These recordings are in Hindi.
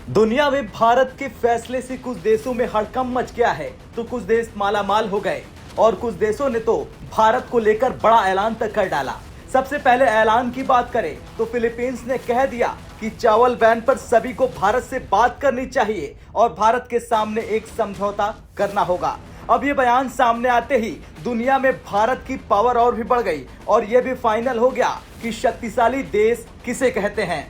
दुनिया में भारत के फैसले से कुछ देशों में हड़कंप मच गया है तो कुछ देश मालामाल हो गए और कुछ देशों ने तो भारत को लेकर बड़ा ऐलान तक कर डाला। सबसे पहले ऐलान की बात करें तो फिलीपींस ने कह दिया कि चावल बैन पर सभी को भारत से बात करनी चाहिए और भारत के सामने एक समझौता करना होगा। अब ये बयान सामने आते ही दुनिया में भारत की पावर और भी बढ़ गई और ये भी फाइनल हो गया कि शक्तिशाली देश किसे कहते हैं।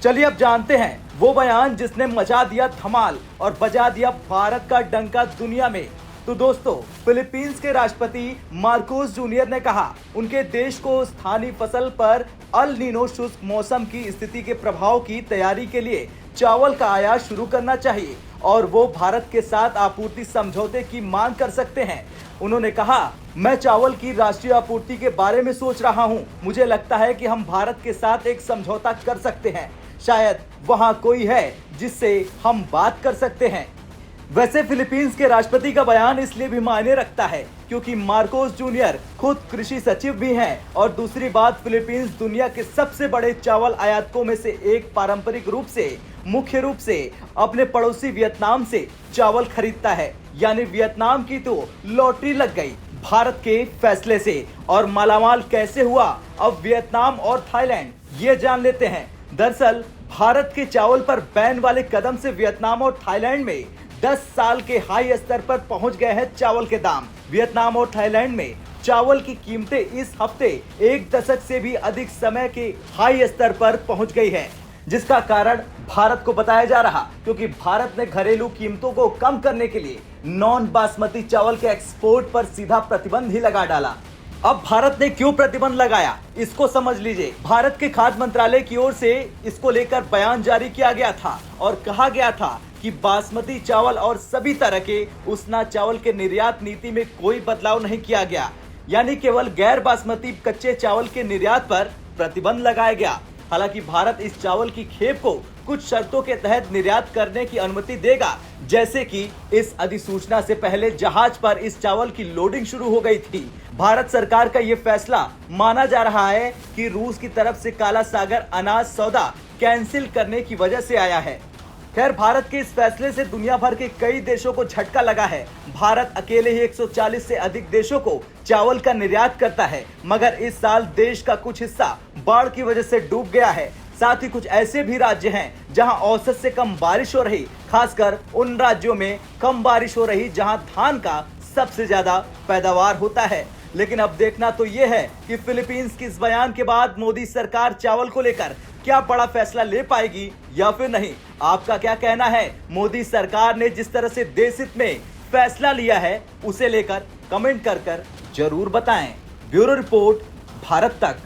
चलिए अब जानते हैं वो बयान जिसने मचा दिया धमाल और बजा दिया भारत का डंका दुनिया में। तो दोस्तों, फिलीपींस के राष्ट्रपति मार्कोस जूनियर ने कहा उनके देश को स्थानीय फसल पर अल नीनो शुष्क मौसम की स्थिति के प्रभाव की तैयारी के लिए चावल का आयात शुरू करना चाहिए और वो भारत के साथ आपूर्ति समझौते की मांग कर सकते हैं। उन्होंने कहा, मैं चावल की राष्ट्रीय आपूर्ति के बारे में सोच रहा हूं। मुझे लगता है कि हम भारत के साथ एक समझौता कर सकते हैं। शायद वहां कोई है जिससे हम बात कर सकते हैं। वैसे फिलीपींस के राष्ट्रपति का बयान इसलिए भी मायने रखता है क्योंकि मार्कोस जूनियर खुद कृषि सचिव भी हैं और दूसरी बात, फिलीपींस दुनिया के सबसे बड़े चावल आयातकों में से एक पारंपरिक रूप से मुख्य रूप से अपने पड़ोसी वियतनाम से चावल खरीदता है। यानी वियतनाम की तो लॉटरी लग गई भारत के फैसले से। और मालामाल कैसे हुआ, अब वियतनाम और थाईलैंड, ये जान लेते हैं। दरअसल भारत के चावल पर बैन वाले कदम से वियतनाम और थाईलैंड में 10 साल के हाई स्तर पर पहुंच गए हैं चावल के दाम। वियतनाम और थाईलैंड में चावल की कीमतें इस हफ्ते एक दशक से भी अधिक समय के हाई स्तर पर पहुंच गई है, जिसका कारण भारत को बताया जा रहा क्योंकि भारत ने घरेलू कीमतों को कम करने के लिए नॉन बासमती चावल के एक्सपोर्ट पर सीधा प्रतिबंध ही लगा डाला। अब भारत ने क्यों प्रतिबंध लगाया, इसको समझ लीजिए। भारत के खाद्य मंत्रालय की ओर से इसको लेकर बयान जारी किया गया था और कहा गया था कि बासमती चावल और सभी तरह के उसना चावल के निर्यात नीति में कोई बदलाव नहीं किया गया। यानी केवल गैर बासमती कच्चे चावल के निर्यात पर प्रतिबंध लगाया गया। हालांकि भारत इस चावल की खेप को कुछ शर्तों के तहत निर्यात करने की अनुमति देगा, जैसे कि इस अधिसूचना से पहले जहाज पर इस चावल की लोडिंग शुरू हो गई थी। भारत सरकार का यह फैसला माना जा रहा है कि रूस की तरफ से काला सागर अनाज सौदा कैंसिल करने की वजह से आया है। खैर, भारत के इस फैसले से दुनिया भर के कई देशों को झटका लगा है। भारत अकेले ही 140 से अधिक देशों को चावल का निर्यात करता है, मगर इस साल देश का कुछ हिस्सा बाढ़ की वजह से डूब गया है। साथ ही कुछ ऐसे भी राज्य हैं जहां औसत से कम बारिश हो रही, खासकर उन राज्यों में कम बारिश हो रही जहां धान का सबसे ज्यादा पैदावार होता है। लेकिन अब देखना तो ये है कि फिलीपींस के इस बयान के बाद मोदी सरकार चावल को लेकर क्या बड़ा फैसला ले पाएगी या फिर नहीं। आपका क्या कहना है? मोदी सरकार ने जिस तरह से देश हित में फैसला लिया है उसे लेकर कमेंट कर जरूर बताएं। ब्यूरो रिपोर्ट, भारत तक।